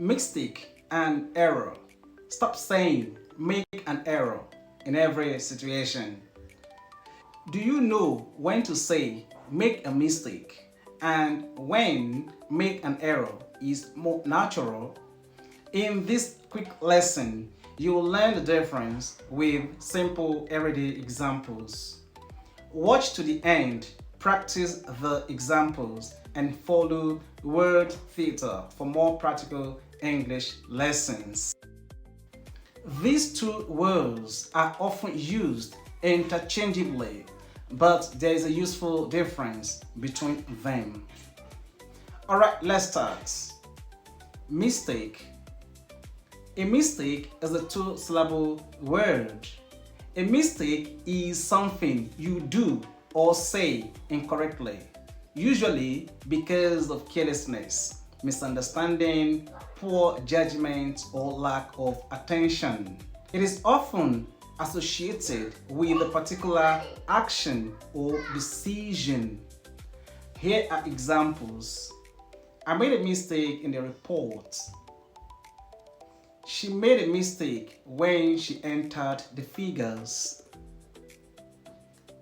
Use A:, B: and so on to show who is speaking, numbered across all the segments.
A: Mistake and error. Stop saying make an error in every situation. Do you know when to say make a mistake and when make an error is more natural? In this quick lesson, you will learn the difference with simple everyday examples. Watch to the end, practice the examples, and follow word theater for more practical English lessons. These two words are often used interchangeably, but there is a useful difference between them. Alright, let's start. Mistake. A mistake is a two-syllable word. A mistake is something you do or say incorrectly, usually because of carelessness, misunderstanding, poor judgment, or lack of attention. It is often associated with a particular action or decision. Here are examples. I made a mistake in the report. She made a mistake when she entered the figures.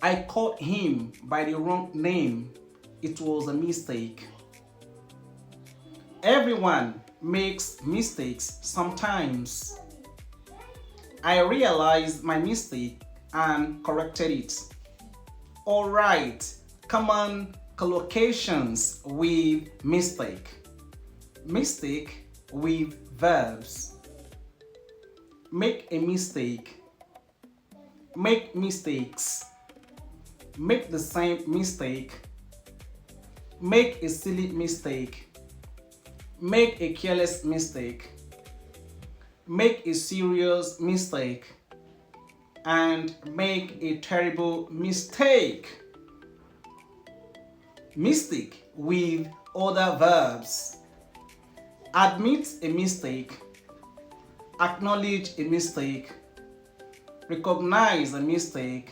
A: I called him by the wrong name. It was a mistake. Everyone makes mistakes sometimes. I realized my mistake and corrected it. Alright, common collocations with mistake. Mistake with verbs. Make a mistake. Make mistakes. Make the same mistake. Make a silly mistake. Make a careless mistake. Make a serious mistake. And make a terrible mistake. Mistake with other verbs. Admit a mistake. Acknowledge a mistake. Recognize a mistake.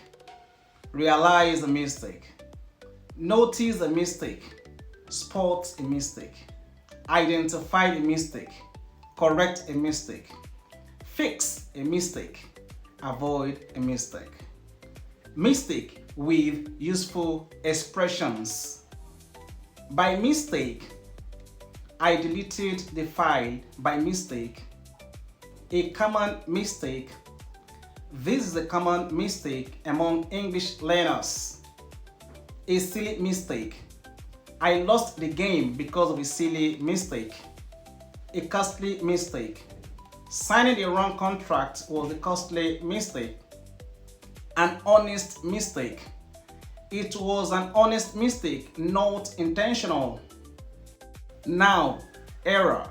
A: Realize a mistake. Notice a mistake. Spot a mistake. Identify a mistake. Correct a mistake. Fix a mistake. Avoid a mistake. Mistake with useful expressions. By mistake, I deleted the file by mistake. A common mistake. This is a common mistake among English learners. A silly mistake. I lost the game because of a silly mistake. A costly mistake. Signing the wrong contract was a costly mistake. An honest mistake. It was an honest mistake, not intentional. Now, error.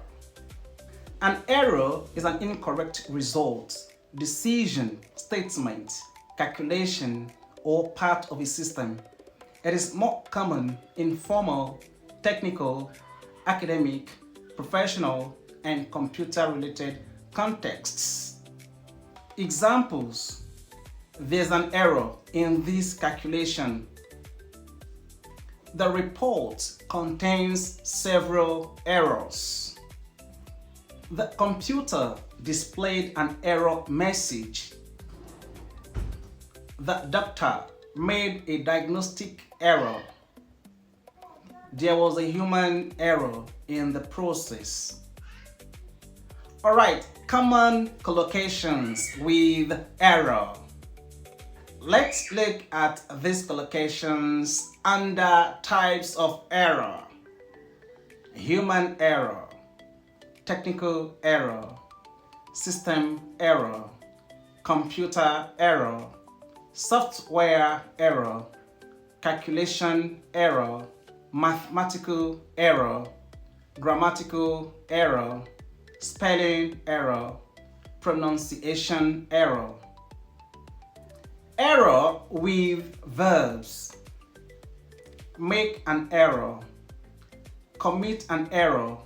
A: An error is an incorrect result, decision, statement, calculation, or part of a system. It is more common in formal, technical, academic, professional, and computer-related contexts. Examples: there's an error in this calculation. The report contains several errors. The computer displayed an error message. The doctor made a diagnostic error. There was a human error in the process. Alright, common collocations with error. Let's look at these collocations under types of error. Human error, technical error, system error, computer error, software error, calculation error, mathematical error, grammatical error, spelling error, pronunciation error. Error with verbs. Make an error, commit an error,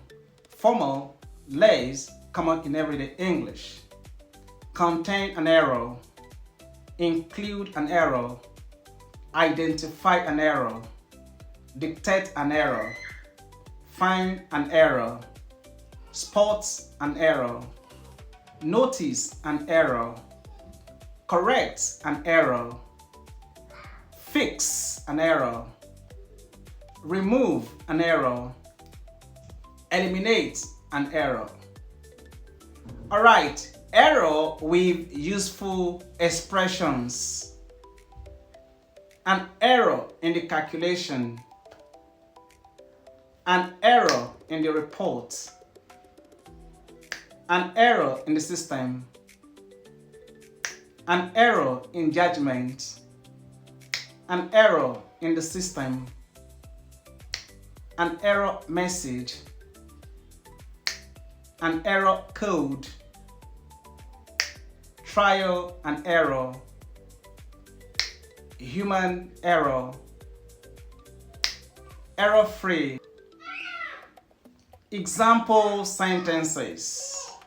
A: formal, less common in everyday English. Contain an error, include an error, identify an error, dictate an error, find an error, spot an error, notice an error, correct an error, fix an error, remove an error, eliminate an error. Alright, error with useful expressions. An error in the calculation, an error in the report, an error in the system, an error in judgment, an error in the system, an error message, an error code, trial and error, human error, error-free. Example sentences.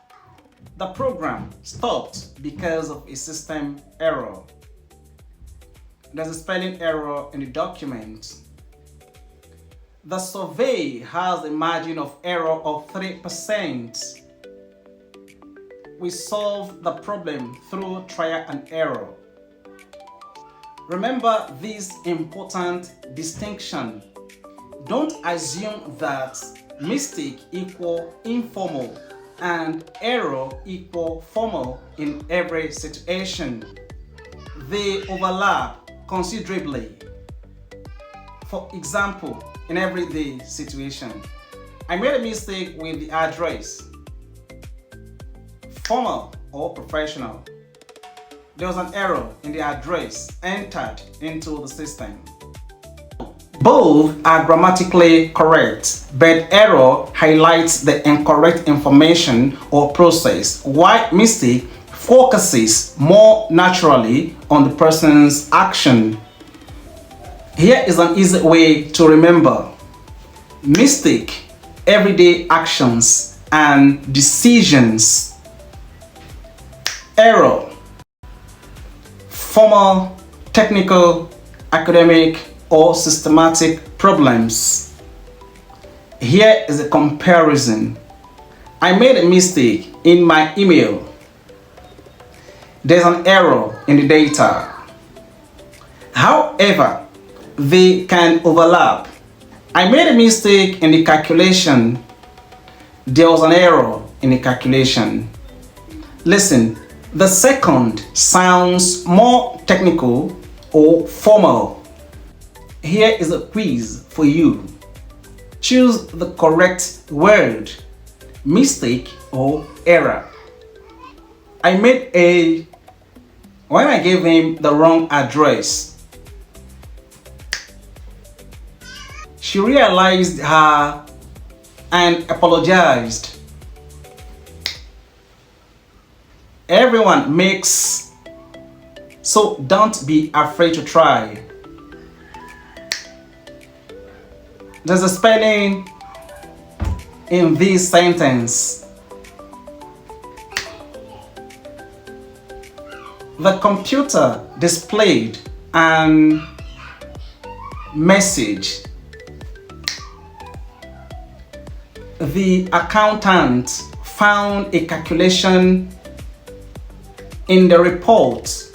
A: The program stopped because of a system error. There's a spelling error in the document. The survey has a margin of error of 3%. We solved the problem through trial and error. Remember this important distinction. Don't assume that mistake equal informal and error equal formal in every situation. They overlap considerably. For example, in everyday situation, I made a mistake with the address, formal or professional. There was an error in the address entered into the system. Both are grammatically correct, but error highlights the incorrect information or process, while mistake focuses more naturally on the person's action. Here is an easy way to remember. Mistake, everyday actions and decisions. Error, formal, technical, academic, or systematic problems. Here is a comparison. I made a mistake in my email. There's an error in the data. However, they can overlap. I made a mistake in the calculation. There was an error in the calculation. Listen, the second sounds more technical or formal. Here is a quiz for you. Choose the correct word, mistake or error. I made a when I gave him the wrong address. She realized her and apologized. Everyone makes, so don't be afraid to try. There's a spelling in this sentence. The computer displayed an message. The accountant found a calculation in the report.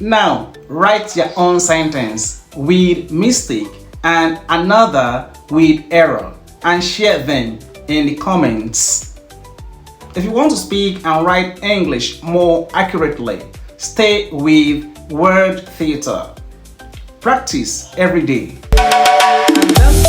A: Now, write your own sentence with mistake and another with error and share them in the comments. If you want to speak and write English more accurately, stay with Word Theatre. Practice every day. And